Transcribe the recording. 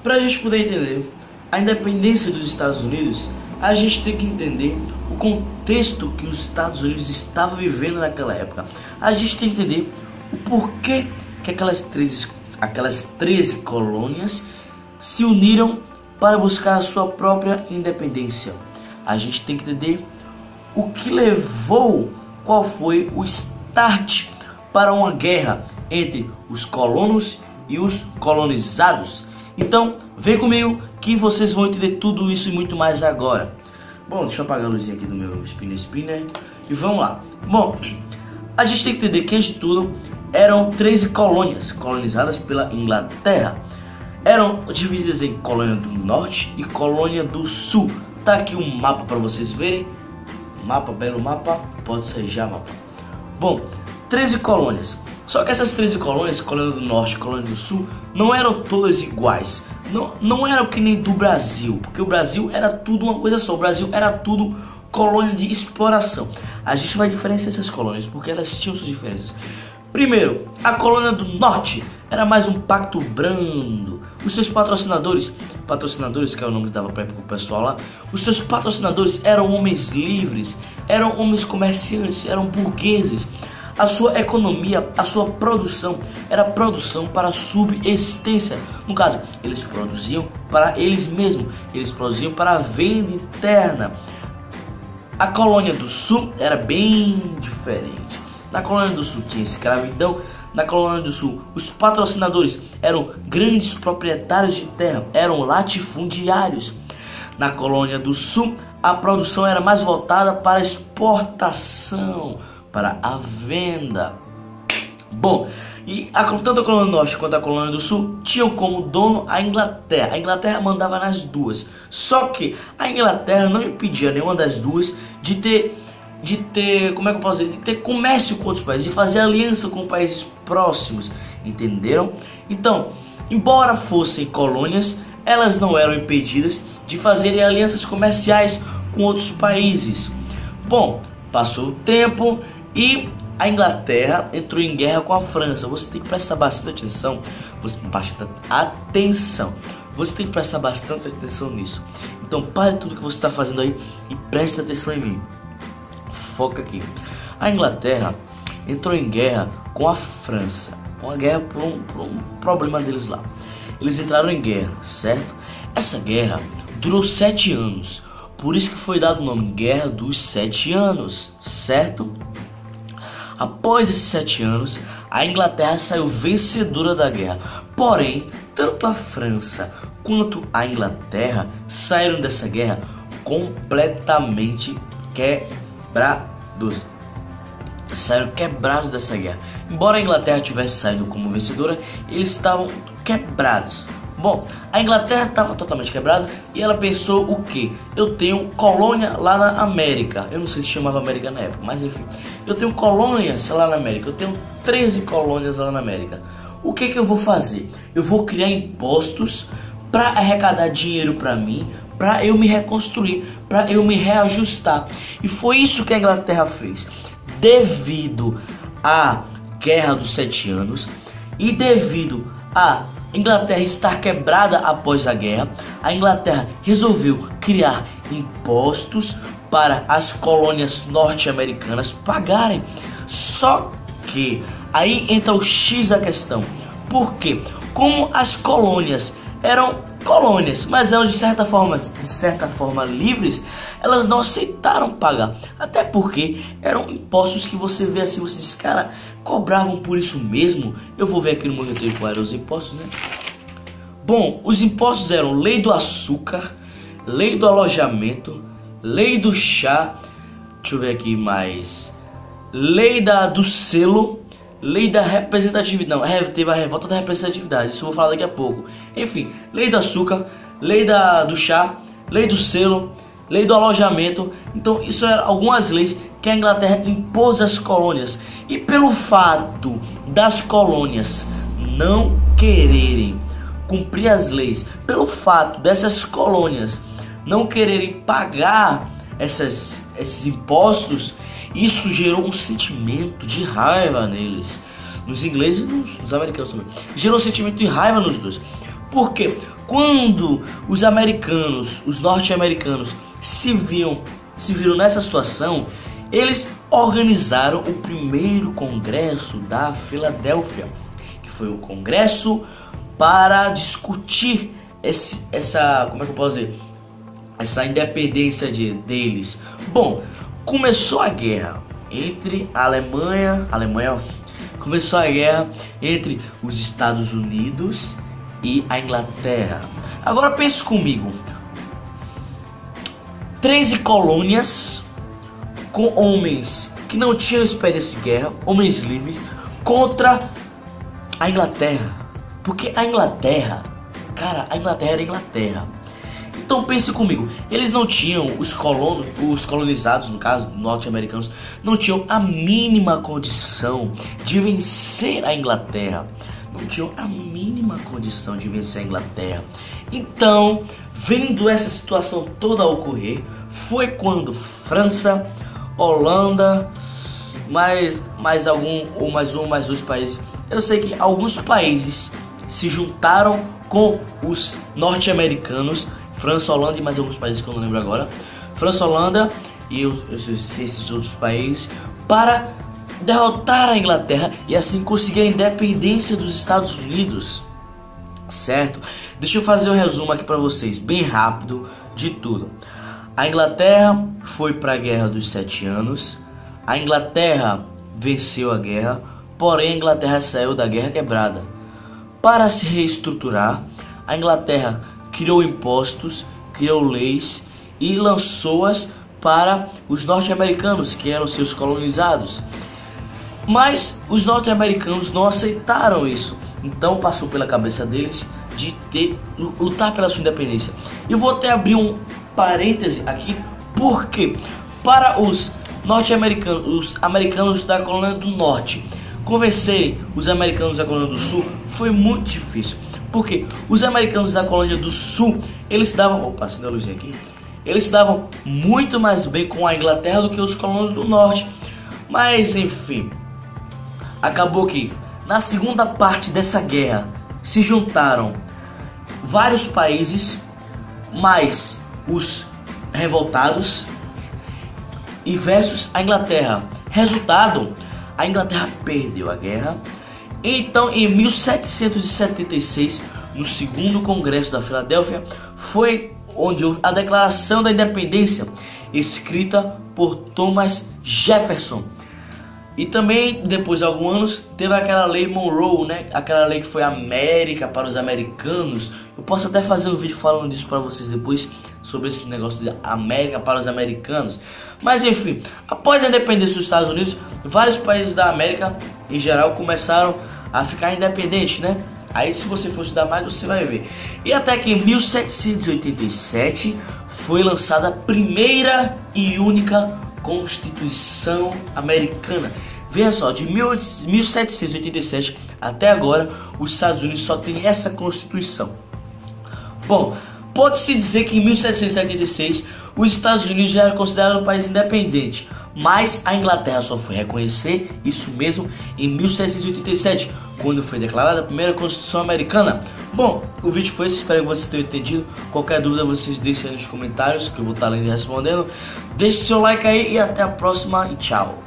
Para a gente poder entender a independência dos Estados Unidos, a gente tem que entender o contexto que os Estados Unidos estavam vivendo naquela época. A gente tem que entender o porquê que aquelas 13 colônias se uniram para buscar a sua própria independência. A gente tem que entender o que levou, qual foi o start para uma guerra entre os colonos e os colonizados. Então, vem comigo que vocês vão entender tudo isso e muito mais agora. Bom, deixa eu apagar a luzinha aqui do meu spinner e vamos lá. Bom, a gente tem que entender que, antes de tudo, eram 13 colônias colonizadas pela Inglaterra. Eram divididas em colônia do norte e colônia do sul. Tá aqui um mapa para vocês verem. Mapa, belo mapa, pode ser já mapa. Bom, 13 colônias. Só que essas 13 colônias, colônia do norte e colônia do sul, não eram todas iguais. Não eram que nem do Brasil, porque o Brasil era tudo uma coisa só. O Brasil era tudo colônia de exploração. A gente vai diferenciar essas colônias porque elas tinham suas diferenças. Primeiro, a colônia do norte era mais um pacto brando. Os seus patrocinadores, que é o nome que dava para o pessoal lá, os seus patrocinadores eram homens livres, eram homens comerciantes, eram burgueses. A sua economia, a sua produção era produção para subsistência. No caso, eles produziam para eles mesmos, eles produziam para a venda interna. A colônia do sul era bem diferente. Na colônia do sul tinha escravidão. Na colônia do sul, os patrocinadores eram grandes proprietários de terra, eram latifundiários. Na colônia do sul, a produção era mais voltada para a exportação, para a venda. Bom, e tanto a colônia do norte quanto a colônia do sul tinham como dono a Inglaterra. A Inglaterra mandava nas duas. Só que a Inglaterra não impedia nenhuma das duas de ter como é que eu posso dizer, de ter comércio com outros países, de fazer aliança com países próximos, entenderam? Então, embora fossem colônias, elas não eram impedidas de fazerem alianças comerciais com outros países. Bom, passou o tempo e a Inglaterra entrou em guerra com a França. Você tem que prestar bastante atenção, Você tem que prestar bastante atenção nisso. Então pare tudo que você está fazendo aí e preste atenção em mim. Foca aqui. A Inglaterra entrou em guerra com a França. Uma guerra por um problema deles lá. Eles entraram em guerra, certo? Essa guerra durou 7 anos. Por isso que foi dado o nome Guerra dos 7 Anos, certo? Após esses 7 anos, a Inglaterra saiu vencedora da guerra. Porém, tanto a França quanto a Inglaterra saíram dessa guerra completamente quebrados. Saíram quebrados dessa guerra. Embora a Inglaterra tivesse saído como vencedora, eles estavam quebrados. Bom, a Inglaterra estava totalmente quebrada e ela pensou o que? Eu tenho colônia lá na América. Eu não sei se chamava América na época, mas enfim. Eu tenho colônias lá na América. Eu tenho 13 colônias lá na América. O que eu vou fazer? Eu vou criar impostos para arrecadar dinheiro para mim, para eu me reconstruir, para eu me reajustar. E foi isso que a Inglaterra fez. Devido à Guerra dos 7 Anos e devido a Inglaterra estar quebrada após a guerra, a Inglaterra resolveu criar impostos para as colônias norte-americanas pagarem. Só que aí entra o X da questão. Por quê? Como as colônias eram colônias, mas eram de certa forma livres, elas não aceitaram pagar. Até porque eram impostos que você vê assim, você diz, cara, cobravam por isso mesmo? Eu vou ver aqui no monitor quais eram os impostos, né? Bom, os impostos eram lei do açúcar, lei do alojamento, lei do chá, deixa eu ver aqui mais, lei do selo, lei da representatividade, não, teve a revolta da representatividade, isso eu vou falar daqui a pouco. Enfim, lei do açúcar, lei do chá, lei do selo, lei do alojamento. Então isso eram algumas leis que a Inglaterra impôs às colônias. E pelo fato das colônias não quererem cumprir as leis, pelo fato dessas colônias não quererem pagar esses impostos, isso gerou um sentimento de raiva neles, nos ingleses e nos americanos também. Gerou um sentimento de raiva nos dois. Porque quando os americanos, os norte-americanos se viram nessa situação, eles organizaram o primeiro congresso da Filadélfia, que foi o congresso para discutir como é que eu posso dizer? Essa independência deles. Bom, começou a guerra entre a Alemanha, começou a guerra entre os Estados Unidos e a Inglaterra. Agora pense comigo, 13 colônias com homens que não tinham experiência de guerra, homens livres, contra a Inglaterra. Porque a Inglaterra, cara, a Inglaterra era a Inglaterra. Então pense comigo, eles não tinham, os colonizados, no caso, norte-americanos, não tinham a mínima condição de vencer a Inglaterra. Não tinham a mínima condição de vencer a Inglaterra. Então, vendo essa situação toda ocorrer, foi quando França, Holanda, mais dois países. Eu sei que alguns países se juntaram com os norte-americanos, França, Holanda e mais alguns países que eu não lembro agora. França, Holanda e esses outros países para derrotar a Inglaterra e assim conseguir a independência dos Estados Unidos, certo? Deixa eu fazer um resumo aqui para vocês, bem rápido de tudo. A Inglaterra foi para a Guerra dos 7 Anos. A Inglaterra venceu a guerra, porém a Inglaterra saiu da guerra quebrada. Para se reestruturar, a Inglaterra criou impostos, criou leis e lançou-as para os norte-americanos, que eram seus colonizados. Mas os norte-americanos não aceitaram isso. Então passou pela cabeça deles de lutar pela sua independência. Eu vou até abrir um parêntese aqui, porque para os norte-americanos, os americanos da colônia do norte, convencer os americanos da colônia do sul foi muito difícil. Porque os americanos da colônia do sul, eles davam, acendeu a luzinha aqui, eles se davam muito mais bem com a Inglaterra do que os colonos do norte. Mas enfim, acabou que na segunda parte dessa guerra se juntaram vários países, mais os revoltados e versus a Inglaterra. Resultado, a Inglaterra perdeu a guerra. Então, em 1776, no segundo congresso da Filadélfia, foi onde houve a Declaração da Independência, escrita por Thomas Jefferson. E também, depois de alguns anos, teve aquela lei Monroe, né? Aquela lei que foi América para os americanos. Eu posso até fazer um vídeo falando disso para vocês depois, sobre esse negócio de América para os americanos. Mas enfim, após a independência dos Estados Unidos, vários países da América, em geral, começaram a ficar independentes, né? Aí se você for estudar mais, você vai ver. E até que em 1787 foi lançada a primeira e única Constituição Americana. Veja só, de 1787 até agora, os Estados Unidos só tem essa Constituição. Bom, pode-se dizer que em 1776 os Estados Unidos já era considerado um país independente, mas a Inglaterra só foi reconhecer isso mesmo em 1787, quando foi declarada a primeira Constituição Americana. Bom, o vídeo foi esse, espero que vocês tenham entendido. Qualquer dúvida vocês deixem aí nos comentários, que eu vou estar lendo e respondendo. Deixe seu like aí e até a próxima e tchau.